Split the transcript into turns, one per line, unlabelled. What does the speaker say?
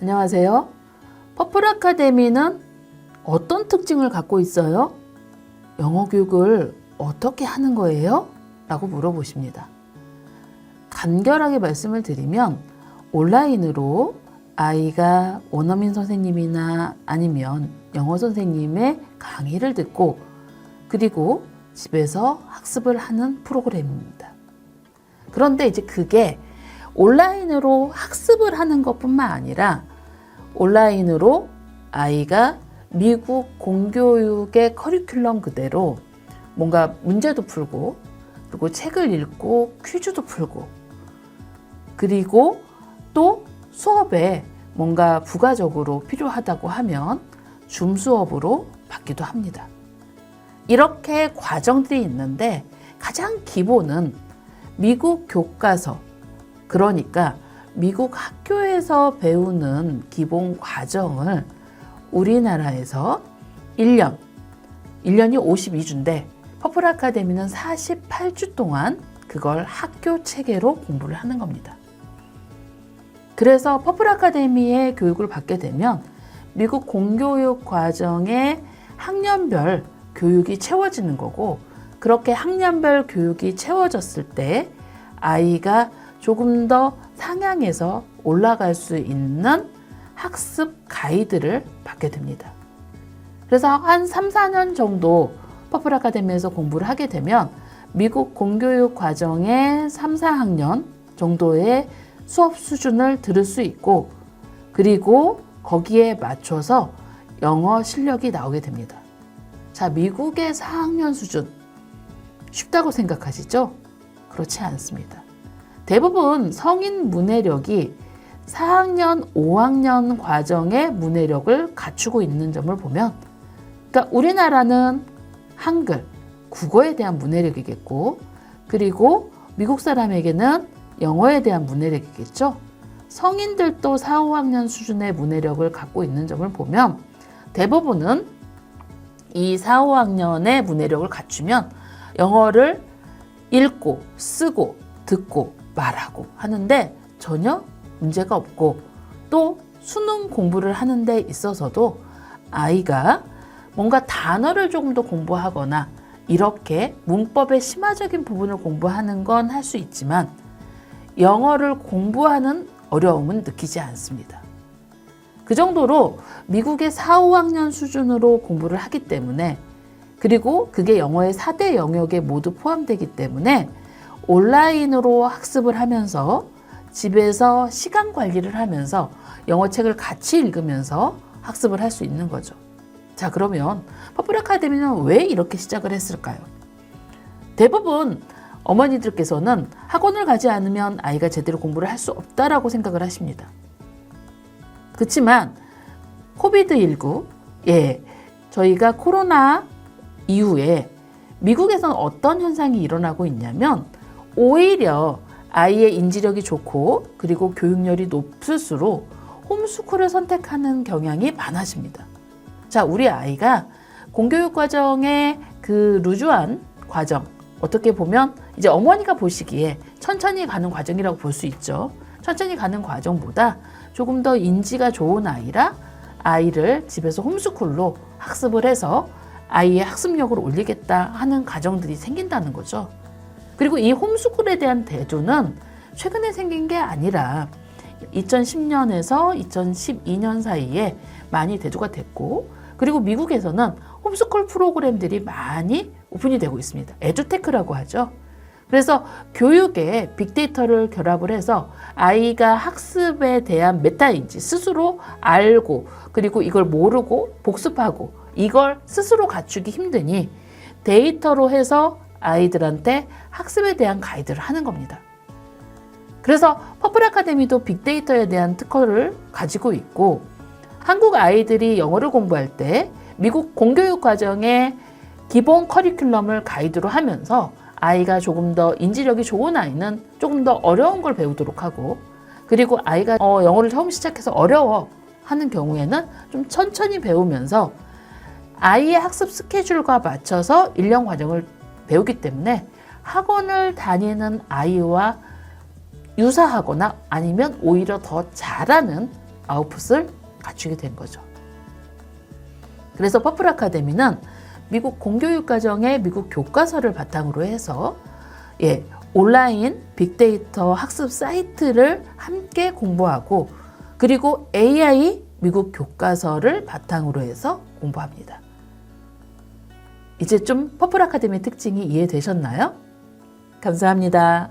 안녕하세요. 퍼플 아카데미는 어떤 특징을 갖고 있어요? 영어 교육을 어떻게 하는 거예요? 라고 물어보십니다. 간결하게 말씀을 드리면 온라인으로 아이가 원어민 선생님이나 아니면 영어 선생님의 강의를 듣고 그리고 집에서 학습을 하는 프로그램입니다. 그런데 이제 그게 온라인으로 학습을 하는 것뿐만 아니라 온라인으로 아이가 미국 공교육의 커리큘럼 그대로 뭔가 문제도 풀고 그리고 책을 읽고 퀴즈도 풀고 그리고 또 수업에 뭔가 부가적으로 필요하다고 하면 줌 수업으로 받기도 합니다. 이렇게 과정들이 있는데 가장 기본은 미국 교과서, 그러니까 미국 학교에서 배우는 기본 과정을 우리나라에서 1년이 52주인데 퍼플 아카데미는 48주 동안 그걸 학교 체계로 공부를 하는 겁니다. 그래서 퍼플 아카데미의 교육을 받게 되면 미국 공교육 과정의 학년별 교육이 채워지는 거고, 그렇게 학년별 교육이 채워졌을 때 아이가 조금 더 상향해서 올라갈 수 있는 학습 가이드를 받게 됩니다. 그래서 한 3, 4년 정도 퍼플 아카데미에서 공부를 하게 되면 미국 공교육 과정의 3, 4학년 정도의 수업 수준을 들을 수 있고, 그리고 거기에 맞춰서 영어 실력이 나오게 됩니다. 자, 미국의 4학년 수준 쉽다고 생각하시죠? 그렇지 않습니다. 대부분 성인 문해력이 4학년, 5학년 과정의 문해력을 갖추고 있는 점을 보면, 그러니까 우리나라는 한글, 국어에 대한 문해력이겠고, 그리고 미국 사람에게는 영어에 대한 문해력이겠죠. 성인들도 4, 5학년 수준의 문해력을 갖고 있는 점을 보면 대부분은 이 4, 5학년의 문해력을 갖추면 영어를 읽고 쓰고 듣고 말하고 하는데 전혀 문제가 없고, 또 수능 공부를 하는 데 있어서도 아이가 뭔가 단어를 조금 더 공부하거나 이렇게 문법의 심화적인 부분을 공부하는 건 할 수 있지만 영어를 공부하는 어려움은 느끼지 않습니다. 그 정도로 미국의 4, 5학년 수준으로 공부를 하기 때문에, 그리고 그게 영어의 4대 영역에 모두 포함되기 때문에 온라인으로 학습을 하면서 집에서 시간 관리를 하면서 영어 책을 같이 읽으면서 학습을 할 수 있는 거죠. 자, 그러면 퍼플 아카데미는 왜 이렇게 시작을 했을까요? 대부분 어머니들께서는 학원을 가지 않으면 아이가 제대로 공부를 할 수 없다라고 생각을 하십니다. 그렇지만 코비드19, 저희가 코로나 이후에 미국에서는 어떤 현상이 일어나고 있냐면 오히려 아이의 인지력이 좋고 그리고 교육열이 높을수록 홈스쿨을 선택하는 경향이 많아집니다. 자, 우리 아이가 공교육 과정의 그 루즈한 과정, 어떻게 보면 이제 어머니가 보시기에 천천히 가는 과정이라고 볼 수 있죠. 천천히 가는 과정보다 조금 더 인지가 좋은 아이라 아이를 집에서 홈스쿨로 학습을 해서 아이의 학습력을 올리겠다 하는 가정들이 생긴다는 거죠. 그리고 이 홈스쿨에 대한 대조는 최근에 생긴 게 아니라 2010년에서 2012년 사이에 많이 대조가 됐고, 그리고 미국에서는 홈스쿨 프로그램들이 많이 오픈이 되고 있습니다. 에듀테크라고 하죠. 그래서 교육에 빅데이터를 결합을 해서 아이가 학습에 대한 메타인지 스스로 알고 그리고 이걸 모르고 복습하고 이걸 스스로 갖추기 힘드니 데이터로 해서 아이들한테 학습에 대한 가이드를 하는 겁니다. 그래서 퍼플 아카데미도 빅데이터에 대한 특허를 가지고 있고, 한국 아이들이 영어를 공부할 때 미국 공교육 과정의 기본 커리큘럼을 가이드로 하면서 아이가 조금 더 인지력이 좋은 아이는 조금 더 어려운 걸 배우도록 하고, 그리고 아이가 영어를 처음 시작해서 어려워 하는 경우에는 좀 천천히 배우면서 아이의 학습 스케줄과 맞춰서 1년 과정을 배우기 때문에 학원을 다니는 아이와 유사하거나 아니면 오히려 더 잘하는 아웃풋을 갖추게 된 거죠. 그래서 퍼플 아카데미는 미국 공교육 과정의 미국 교과서를 바탕으로 해서 온라인 빅데이터 학습 사이트를 함께 공부하고 그리고 AI 미국 교과서를 바탕으로 해서 공부합니다. 이제 좀 퍼플 아카데미 특징이 이해되셨나요? 감사합니다.